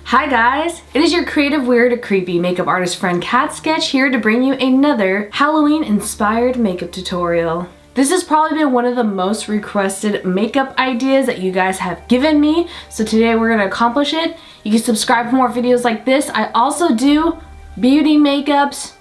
Hi guys, it is your creative, weird, creepy makeup artist friend Cat Sketch here to bring you another Halloween inspired makeup tutorial. This has probably been one of the most requested makeup ideas that you guys have given me, so today we're gonna accomplish it. You can subscribe for more videos like this. I also do beauty makeups,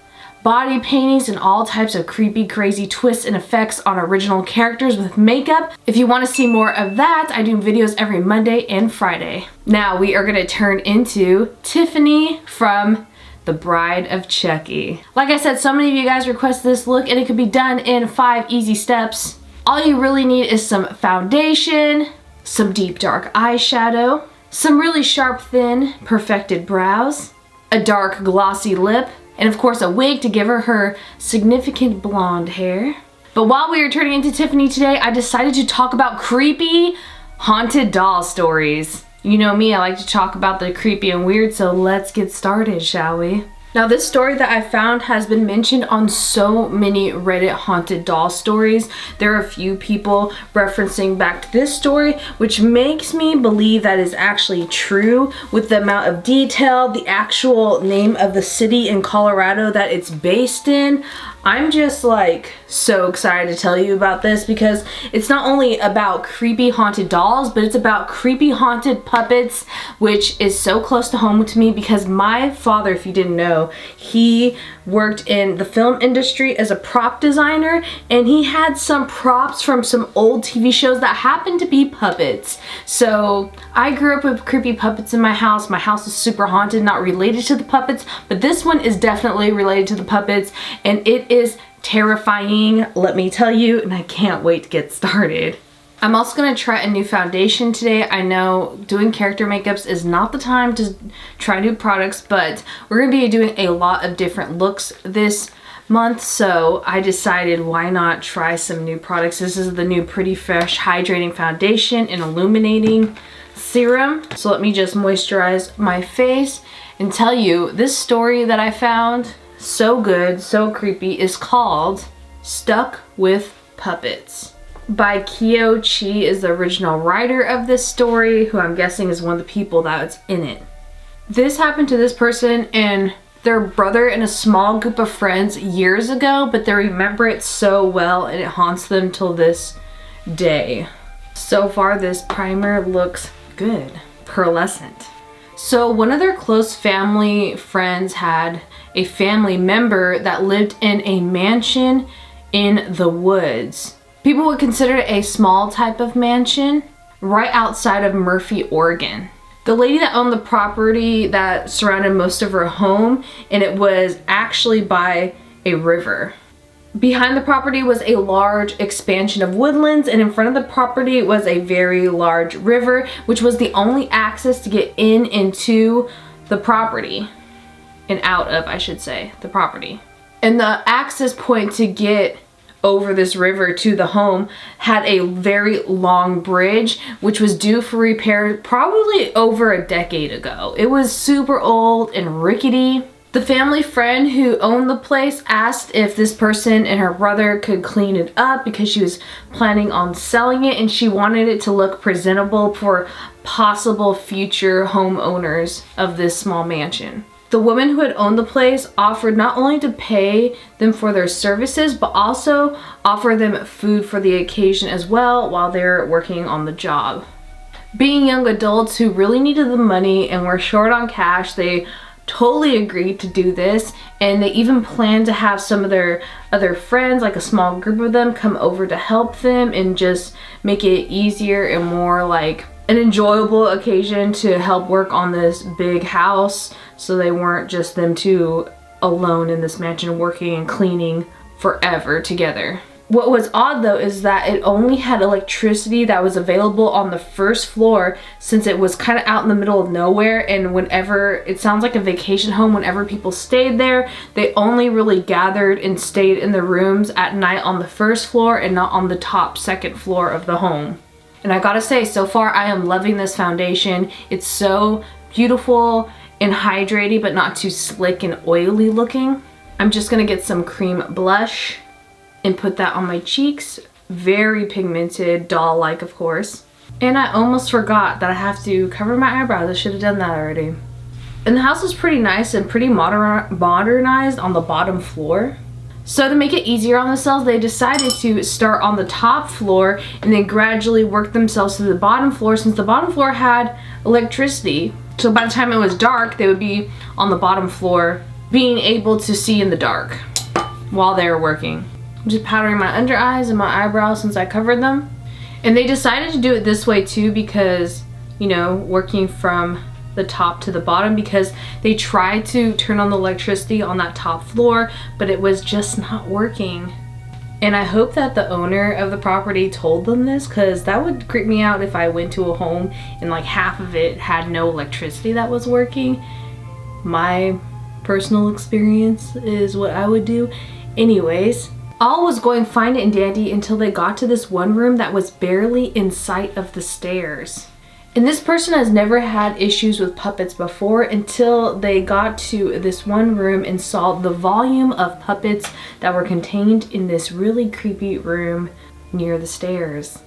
body paintings, and all types of creepy, crazy twists and effects on original characters with makeup. If you want to see more of that, I do videos every Monday and Friday. Now we are going to turn into Tiffany from the Bride of Chucky. Like I said, so many of you guys requested this look and it could be done in 5 easy steps. All you really need is some foundation, some deep dark eyeshadow, some really sharp thin perfected brows, a dark glossy lip, and of course a wig to give her significant blonde hair. But while we are turning into Tiffany today, I decided to talk about creepy haunted doll stories. You know me, I like to talk about the creepy and weird, so let's get started, shall we? Now this story that I found has been mentioned on so many Reddit haunted doll stories. There are a few people referencing back to this story, which makes me believe that is actually true with the amount of detail, the actual name of the city in Colorado that it's based in. I'm just like so excited to tell you about this because it's not only about creepy haunted dolls, but it's about creepy haunted puppets, which is so close to home to me because my father, if you didn't know, he worked in the film industry as a prop designer, and he had some props from some old TV shows that happened to be puppets. So I grew up with creepy puppets in my house. My house is super haunted, not related to the puppets, but this one is definitely related to the puppets, and it is terrifying, let me tell you, and I can't wait to get started. I'm also going to try a new foundation today. I know doing character makeups is not the time to try new products, but we're going to be doing a lot of different looks this month, so I decided why not try some new products. This is the new Pretty Fresh Hydrating Foundation and Illuminating Serum. So let me just moisturize my face and tell you this story that I found, so good, so creepy, is called Stuck with Puppets. By Kyo Chi is the original writer of this story, who I'm guessing is one of the people that's in it. This happened to this person and their brother and a small group of friends years ago, but they remember it so well and it haunts them till this day. So far this primer looks good, pearlescent. So one of their close family friends had a family member that lived in a mansion in the woods. People would consider it a small type of mansion right outside of Morphe, Oregon. The lady that owned the property that surrounded most of her home, and it was actually by a river. Behind the property was a large expansion of woodlands, and in front of the property was a very large river, which was the only access to get in into the property. And out of, I should say, the property. And the access point to get over this river to the home had a very long bridge, which was due for repair probably over a decade ago. It was super old and rickety. The family friend who owned the place asked if this person and her brother could clean it up because she was planning on selling it and she wanted it to look presentable for possible future homeowners of this small mansion. The woman who had owned the place offered not only to pay them for their services, but also offer them food for the occasion as well while they're working on the job. Being young adults who really needed the money and were short on cash, they totally agreed to do this, and they even planned to have some of their other friends, like a small group of them, come over to help them and just make it easier and more like an enjoyable occasion to help work on this big house, so they weren't just them two alone in this mansion working and cleaning forever together. What was odd though is that it only had electricity that was available on the first floor, since it was kind of out in the middle of nowhere, and whenever, it sounds like a vacation home, whenever people stayed there, they only really gathered and stayed in the rooms at night on the first floor and not on the top second floor of the home. And I gotta say, so far I am loving this foundation. It's so beautiful and hydrating, but not too slick and oily looking. I'm just gonna get some cream blush and put that on my cheeks. Very pigmented, doll-like of course. And I almost forgot that I have to cover my eyebrows. I should have done that already. And the house was pretty nice and pretty modernized on the bottom floor. So to make it easier on themselves, they decided to start on the top floor and then gradually work themselves to the bottom floor, since the bottom floor had electricity. So by the time it was dark, they would be on the bottom floor being able to see in the dark while they were working. I'm just powdering my under eyes and my eyebrows since I covered them. And they decided to do it this way too because, you know, working from the top to the bottom, because they tried to turn on the electricity on that top floor, but it was just not working. And I hope that the owner of the property told them this, because that would creep me out if I went to a home and like half of it had no electricity that was working. My personal experience is what I would do. Anyways, all was going fine and dandy until they got to this one room that was barely in sight of the stairs. And this person has never had issues with puppets before until they got to this one room and saw the volume of puppets that were contained in this really creepy room near the stairs.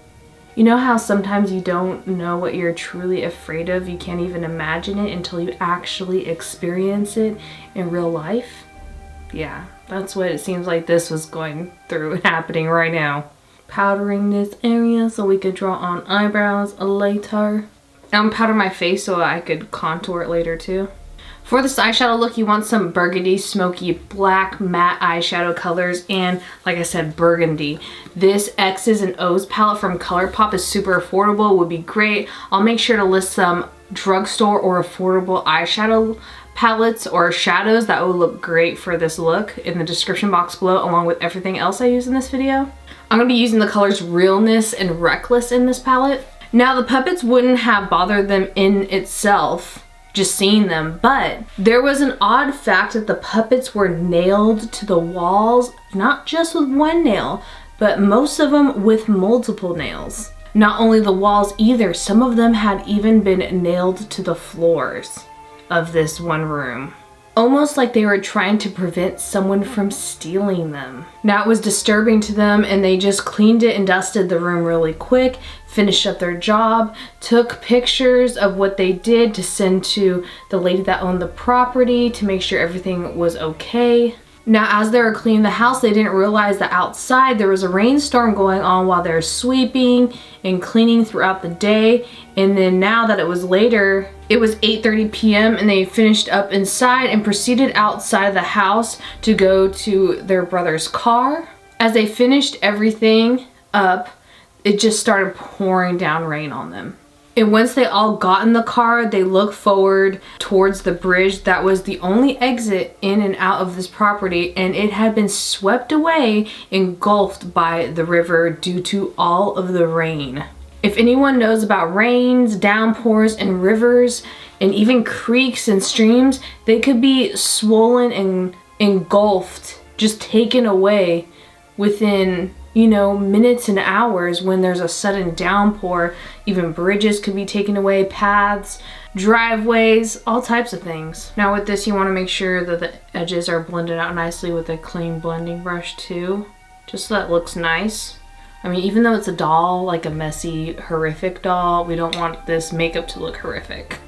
You know how sometimes you don't know what you're truly afraid of? You can't even imagine it until you actually experience it in real life? Yeah, that's what it seems like this was going through and happening right now. Powdering this area so we could draw on eyebrows later. I'm powdering my face so I could contour it later too. For this eyeshadow look, you want some burgundy, smoky, black, matte eyeshadow colors, and like I said, burgundy. This Ees and Ohs palette from Colourpop is super affordable, would be great. I'll make sure to list some drugstore or affordable eyeshadow palettes or shadows that would look great for this look in the description box below, along with everything else I use in this video. I'm going to be using the colors Realness and Reckless in this palette. Now the puppets wouldn't have bothered them in itself, just seeing them, but there was an odd fact that the puppets were nailed to the walls, not just with one nail, but most of them with multiple nails. Not only the walls either, some of them had even been nailed to the floors of this one room. Almost like they were trying to prevent someone from stealing them. Now it was disturbing to them and they just cleaned it and dusted the room really quick, finished up their job, took pictures of what they did to send to the lady that owned the property to make sure everything was okay. Now as they were cleaning the house, they didn't realize that outside there was a rainstorm going on while they're sweeping and cleaning throughout the day. And then now that it was later, it was 8:30 p.m. and they finished up inside and proceeded outside the house to go to their brother's car. As they finished everything up, it just started pouring down rain on them. And once they all got in the car, they looked forward towards the bridge that was the only exit in and out of this property, and it had been swept away, engulfed by the river due to all of the rain. If anyone knows about rains, downpours, and rivers, and even creeks and streams, they could be swollen and engulfed, just taken away within, you know, minutes and hours when there's a sudden downpour. Even bridges could be taken away, paths, driveways, all types of things. Now with this, you want to make sure that the edges are blended out nicely with a clean blending brush too, just so that it looks nice. I mean, even though it's a doll, like a messy, horrific doll, we don't want this makeup to look horrific.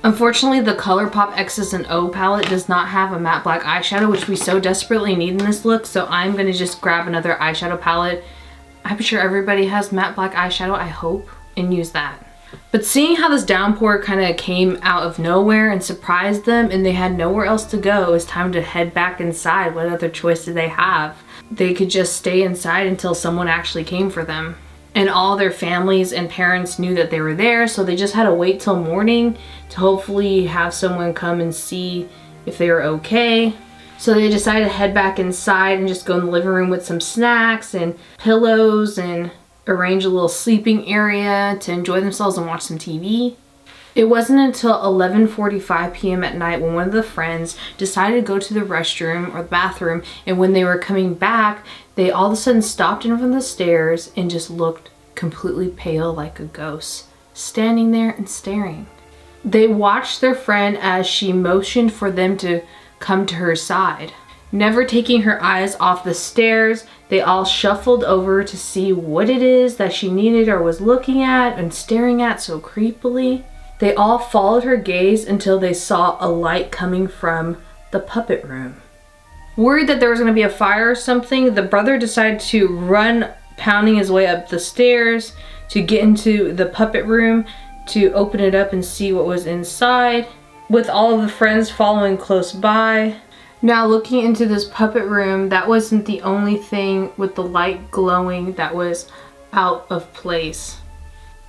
Unfortunately, the Colourpop Ees and Ohs palette does not have a matte black eyeshadow, which we so desperately need in this look, so I'm going to just grab another eyeshadow palette. I'm sure everybody has matte black eyeshadow, I hope, and use that. But seeing how this downpour kind of came out of nowhere and surprised them and they had nowhere else to go, it was time to head back inside. What other choice did they have? They could just stay inside until someone actually came for them. And all their families and parents knew that they were there, so they just had to wait till morning to hopefully have someone come and see if they were okay. So they decided to head back inside and just go in the living room with some snacks and pillows and arrange a little sleeping area to enjoy themselves and watch some TV. It wasn't until 11:45 p.m. at night when one of the friends decided to go to the restroom or the bathroom, and when they were coming back, they all of a sudden stopped in front of the stairs and just looked completely pale like a ghost, standing there and staring. They watched their friend as she motioned for them to come to her side. Never taking her eyes off the stairs, they all shuffled over to see what it is that she needed or was looking at and staring at so creepily. They all followed her gaze until they saw a light coming from the puppet room. Worried that there was going to be a fire or something, the brother decided to run, pounding his way up the stairs to get into the puppet room to open it up and see what was inside, with all of the friends following close by. Now looking into this puppet room, that wasn't the only thing with the light glowing that was out of place.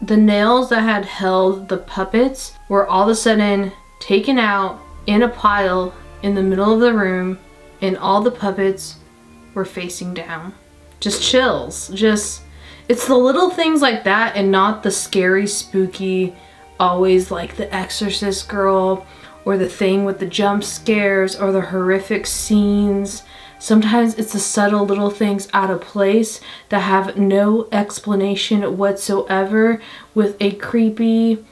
The nails that had held the puppets were all of a sudden taken out in a pile in the middle of the room, and all the puppets were facing down. Just chills. It's the little things like that and not the scary, spooky, always like The Exorcist girl or the thing with the jump scares or the horrific scenes. Sometimes it's the subtle little things out of place that have no explanation whatsoever, with a creepy,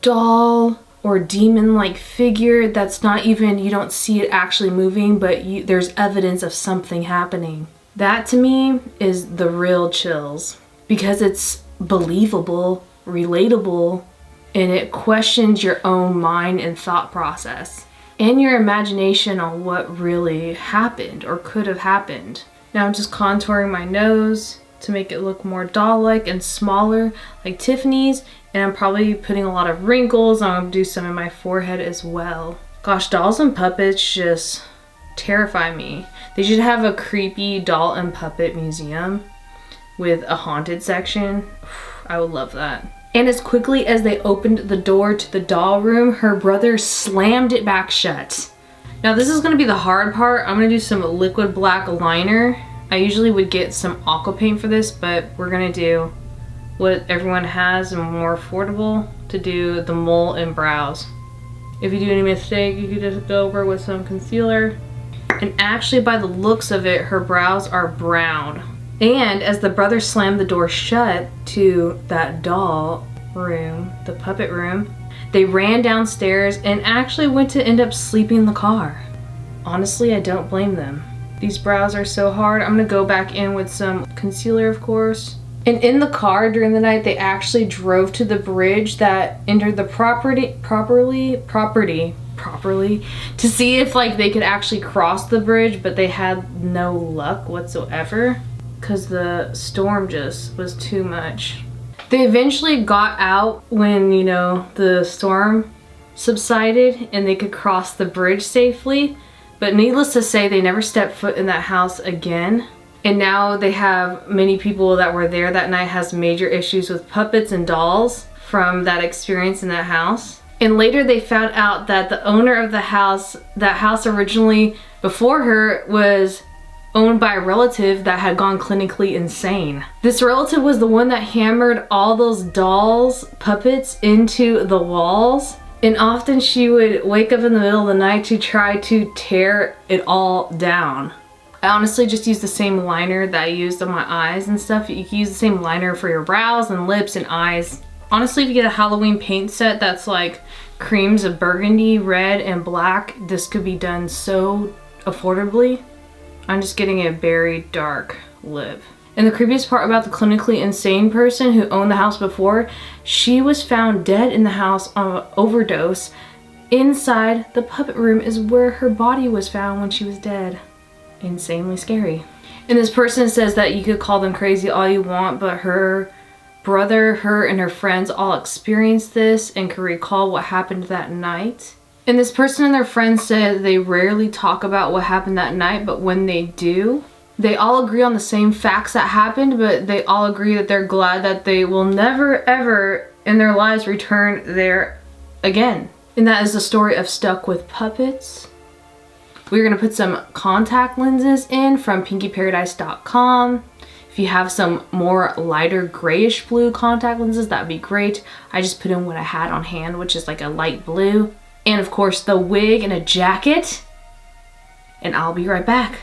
doll or demon-like figure that's not even, you don't see it actually moving, but there's evidence of something happening. That to me is the real chills, because it's believable, relatable, and it questions your own mind and thought process and your imagination on what really happened or could have happened. Now I'm just contouring my nose to make it look more doll-like and smaller like Tiffany's, and I'm probably putting a lot of wrinkles. I'm gonna do some in my forehead as well. Gosh, dolls and puppets just terrify me. They should have a creepy doll and puppet museum with a haunted section. I would love that. And as quickly as they opened the door to the doll room, her brother slammed it back shut. Now this is gonna be the hard part. I'm gonna do some liquid black liner. I usually would get some aqua paint for this, but we're gonna do what everyone has and more affordable, to do the mole and brows. If you do any mistake, you can just go over with some concealer. And actually, by the looks of it, her brows are brown. And as the brother slammed the door shut to that doll room, the puppet room, they ran downstairs and actually went to end up sleeping in the car. Honestly, I don't blame them. These brows are so hard. I'm gonna go back in with some concealer, of course. And in the car during the night, they actually drove to the bridge that entered the property to see if they could actually cross the bridge, but they had no luck whatsoever because the storm just was too much. They eventually got out when, the storm subsided and they could cross the bridge safely, but needless to say, they never stepped foot in that house again. And now they have many people that were there that night has major issues with puppets and dolls from that experience in that house. And later they found out that the owner of the house, that house originally before her, was owned by a relative that had gone clinically insane. This relative was the one that hammered all those dolls, puppets into the walls. And often she would wake up in the middle of the night to try to tear it all down. I honestly just use the same liner that I used on my eyes and stuff. You can use the same liner for your brows and lips and eyes. Honestly, if you get a Halloween paint set that's like creams of burgundy, red, and black, this could be done so affordably. I'm just getting a very dark lip. And the creepiest part about the clinically insane person who owned the house before, she was found dead in the house on an overdose. Inside the puppet room is where her body was found when she was dead. Insanely scary. And this person says that you could call them crazy all you want, but her brother, her, and her friends all experienced this and can recall what happened that night. And this person and their friends said they rarely talk about what happened that night, but when they do, they all agree on the same facts that happened, but they all agree that they're glad that they will never ever in their lives return there again. And that is the story of Stuck with Puppets. We're gonna put some contact lenses in from pinkyparadise.com. If you have some more lighter grayish blue contact lenses, that'd be great. I just put in what I had on hand, which is like a light blue. And of course the wig and a jacket. And I'll be right back.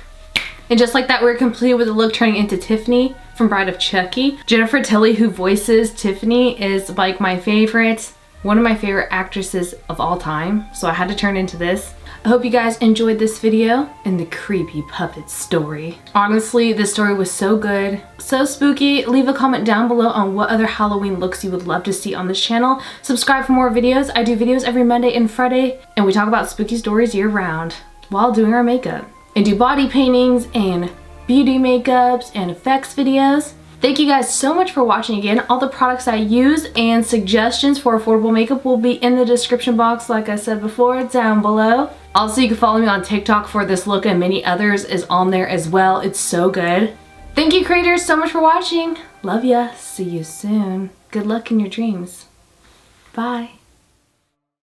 And just like that, we're complete with the look turning into Tiffany from Bride of Chucky. Jennifer Tilly, who voices Tiffany, is like my favorite. one of my favorite actresses of all time, so I had to turn into this. I hope you guys enjoyed this video and the creepy puppet story. Honestly, this story was so good, so spooky. Leave a comment down below on what other Halloween looks you would love to see on this channel. Subscribe for more videos. I do videos every Monday and Friday, and we talk about spooky stories year round while doing our makeup. I do body paintings and beauty makeups and effects videos. Thank you guys so much for watching again. All the products I use and suggestions for affordable makeup will be in the description box, like I said before, down below. Also, you can follow me on TikTok for this look, and many others is on there as well. It's so good. Thank you, creators, so much for watching. Love ya. See you soon. Good luck in your dreams. Bye.